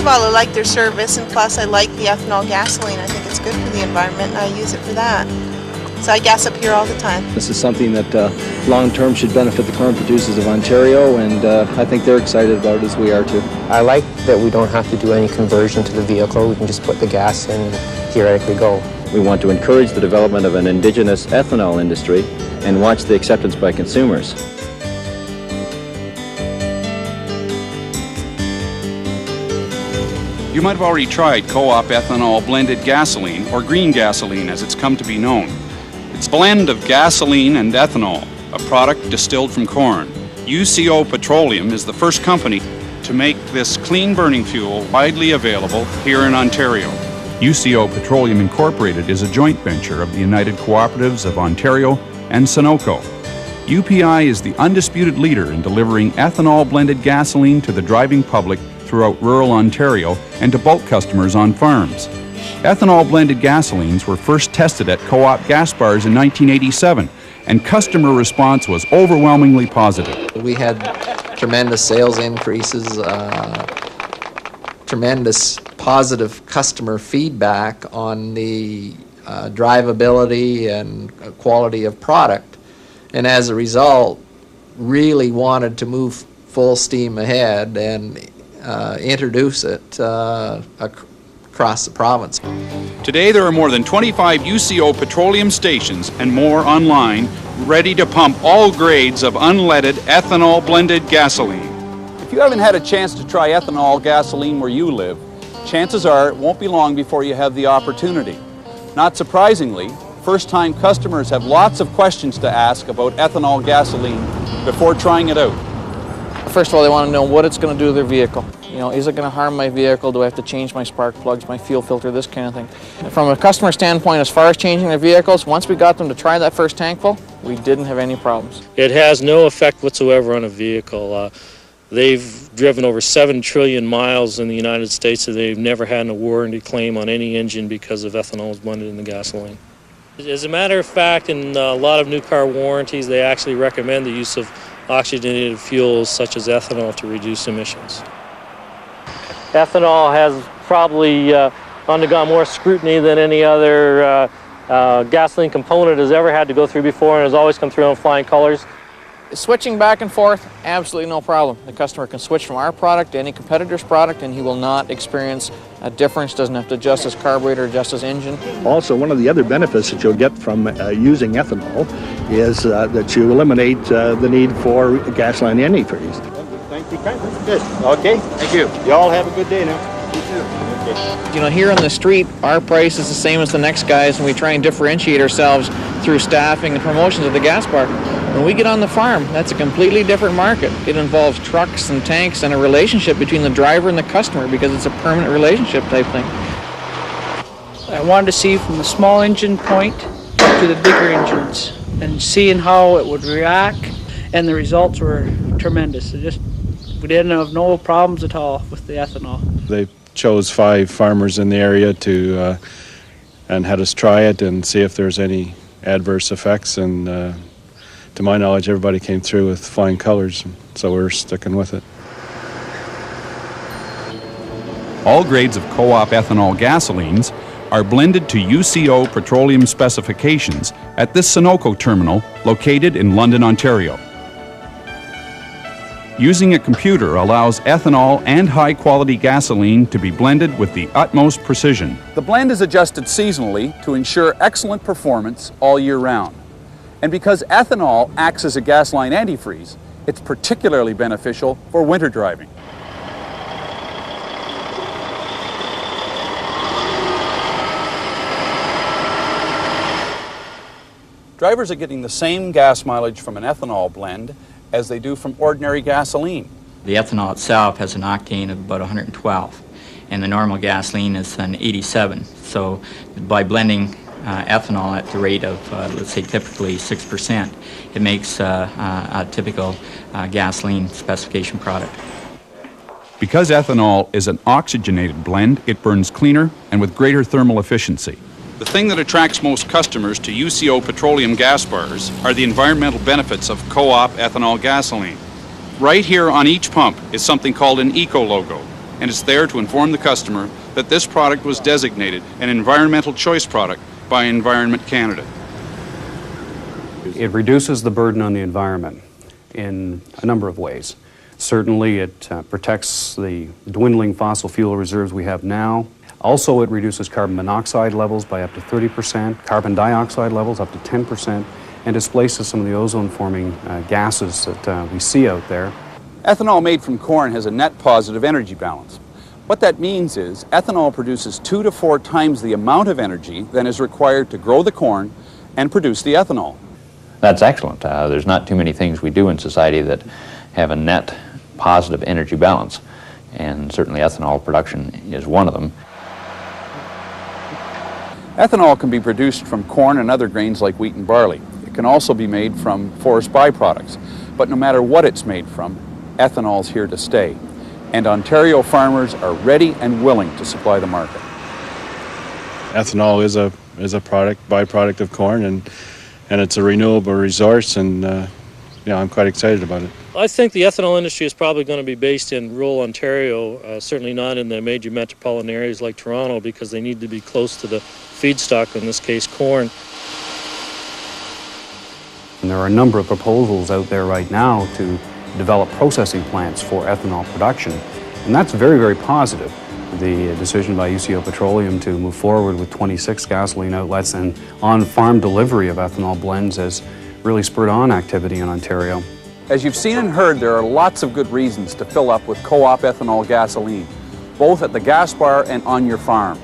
of all, I like their service, and plus I like the ethanol gasoline. I think it's good for the environment, and I use it for that. So I gas up here all the time. This is something that long-term should benefit the corn producers of Ontario, and I think they're excited about it as we are too. I like that we don't have to do any conversion to the vehicle. We can just put the gas in and theoretically go. We want to encourage the development of an indigenous ethanol industry and watch the acceptance by consumers. You might have already tried Co-op Ethanol Blended Gasoline, or green gasoline as it's come to be known. It's a blend of gasoline and ethanol, a product distilled from corn. UCO Petroleum is the first company to make this clean-burning fuel widely available here in Ontario. UCO Petroleum Incorporated is a joint venture of the United Cooperatives of Ontario and Sunoco. UPI is the undisputed leader in delivering ethanol-blended gasoline to the driving public throughout rural Ontario and to bulk customers on farms. Ethanol-blended gasolines were first tested at co-op gas bars in 1987, and customer response was overwhelmingly positive. We had tremendous sales increases, tremendous positive customer feedback on the drivability and quality of product, and as a result, really wanted to move full steam ahead and introduce it across the province. Today there are more than 25 UCO petroleum stations and more online ready to pump all grades of unleaded ethanol blended gasoline. If you haven't had a chance to try ethanol gasoline where you live, chances are it won't be long before you have the opportunity. Not surprisingly, first-time customers have lots of questions to ask about ethanol gasoline before trying it out. First of all, they want to know what it's going to do to their vehicle. You know, is it going to harm my vehicle? Do I have to change my spark plugs, my fuel filter, this kind of thing? And from a customer standpoint, as far as changing their vehicles, once we got them to try that first tankful, we didn't have any problems. It has no effect whatsoever on a vehicle. They've driven over 7 trillion miles in the United States, and they've never had a warranty claim on any engine because of ethanol blended in the gasoline. As a matter of fact, in a lot of new car warranties, they actually recommend the use of oxygenated fuels such as ethanol to reduce emissions. Ethanol has probably undergone more scrutiny than any other gasoline component has ever had to go through before, and has always come through on flying colors. Switching back and forth, absolutely no problem. The customer can switch from our product to any competitor's product, and he will not experience a difference, doesn't have to adjust his carburetor, adjust his engine. Also, one of the other benefits that you'll get from using ethanol is that you eliminate the need for gasoline antifreeze. Thank you. Good. Okay. Thank you. You all have a good day now. You too. Okay. You know, here on the street, our price is the same as the next guy's, and we try and differentiate ourselves through staffing and promotions at the gas bar. When we get on the farm, that's a completely different market. It involves trucks and tanks and a relationship between the driver and the customer, because it's a permanent relationship type thing. I wanted to see from the small engine point to the bigger engines and seeing how it would react, and the results were tremendous. We didn't have no problems at all with the ethanol. They chose 5 farmers in the area to and had us try it and see if there's any adverse effects, and to my knowledge everybody came through with flying colors, so we're sticking with it. All grades of co-op ethanol gasolines are blended to UCO petroleum specifications at this Sunoco terminal located in London, Ontario. Using a computer allows ethanol and high-quality gasoline to be blended with the utmost precision. The blend is adjusted seasonally to ensure excellent performance all year round. And because ethanol acts as a gasoline antifreeze, it's particularly beneficial for winter driving. Drivers are getting the same gas mileage from an ethanol blend as they do from ordinary gasoline. The ethanol itself has an octane of about 112, and the normal gasoline is an 87. So by blending ethanol at the rate of, let's say, typically 6%, it makes a typical gasoline specification product. Because ethanol is an oxygenated blend, it burns cleaner and with greater thermal efficiency. The thing that attracts most customers to UCO petroleum gas bars are the environmental benefits of co-op ethanol gasoline. Right here on each pump is something called an eco logo. and it's there to inform the customer that this product was designated an environmental choice product by Environment Canada. It reduces the burden on the environment in a number of ways. Certainly it protects the dwindling fossil fuel reserves we have now. Also, it reduces carbon monoxide levels by up to 30%, carbon dioxide levels up to 10%, and displaces some of the ozone-forming gases that we see out there. Ethanol made from corn has a net positive energy balance. What that means is ethanol produces 2 to 4 times the amount of energy than is required to grow the corn and produce the ethanol. That's excellent. There's not too many things we do in society that have a net positive energy balance, and certainly ethanol production is one of them. Ethanol can be produced from corn and other grains like wheat and barley. It can also be made from forest byproducts. But no matter what it's made from, ethanol's here to stay. And Ontario farmers are ready and willing to supply the market. Ethanol is a byproduct of corn, and it's a renewable resource, and I'm quite excited about it. I think the ethanol industry is probably going to be based in rural Ontario, certainly not in the major metropolitan areas like Toronto, because they need to be close to the feedstock, in this case corn. And there are a number of proposals out there right now to develop processing plants for ethanol production, and that's very, very positive. The decision by UCO Petroleum to move forward with 26 gasoline outlets and on-farm delivery of ethanol blends has really spurred on activity in Ontario. As you've seen and heard, there are lots of good reasons to fill up with co-op ethanol gasoline, both at the gas bar and on your farm.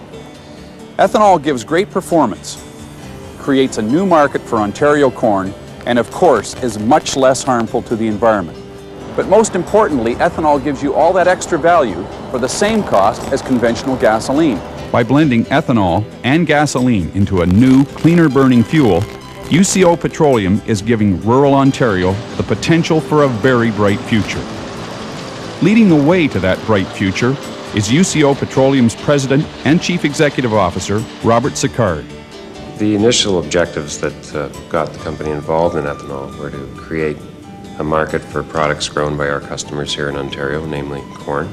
Ethanol gives great performance, creates a new market for Ontario corn, and of course is much less harmful to the environment. But most importantly, ethanol gives you all that extra value for the same cost as conventional gasoline. By blending ethanol and gasoline into a new, cleaner burning fuel, UCO Petroleum is giving rural Ontario the potential for a very bright future. Leading the way to that bright future is UCO Petroleum's President and Chief Executive Officer, Robert Sicard. The initial objectives that got the company involved in ethanol were to create a market for products grown by our customers here in Ontario, namely corn.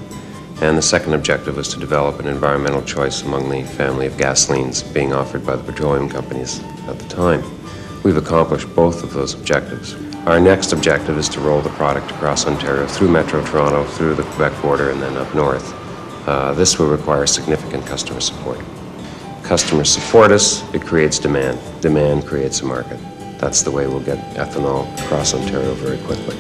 And the second objective was to develop an environmental choice among the family of gasolines being offered by the petroleum companies at the time. We've accomplished both of those objectives. Our next objective is to roll the product across Ontario through Metro Toronto, through the Quebec border, and then up north. This will require significant customer support. Customers support us, it creates demand. Demand creates a market. That's the way we'll get ethanol across Ontario very quickly.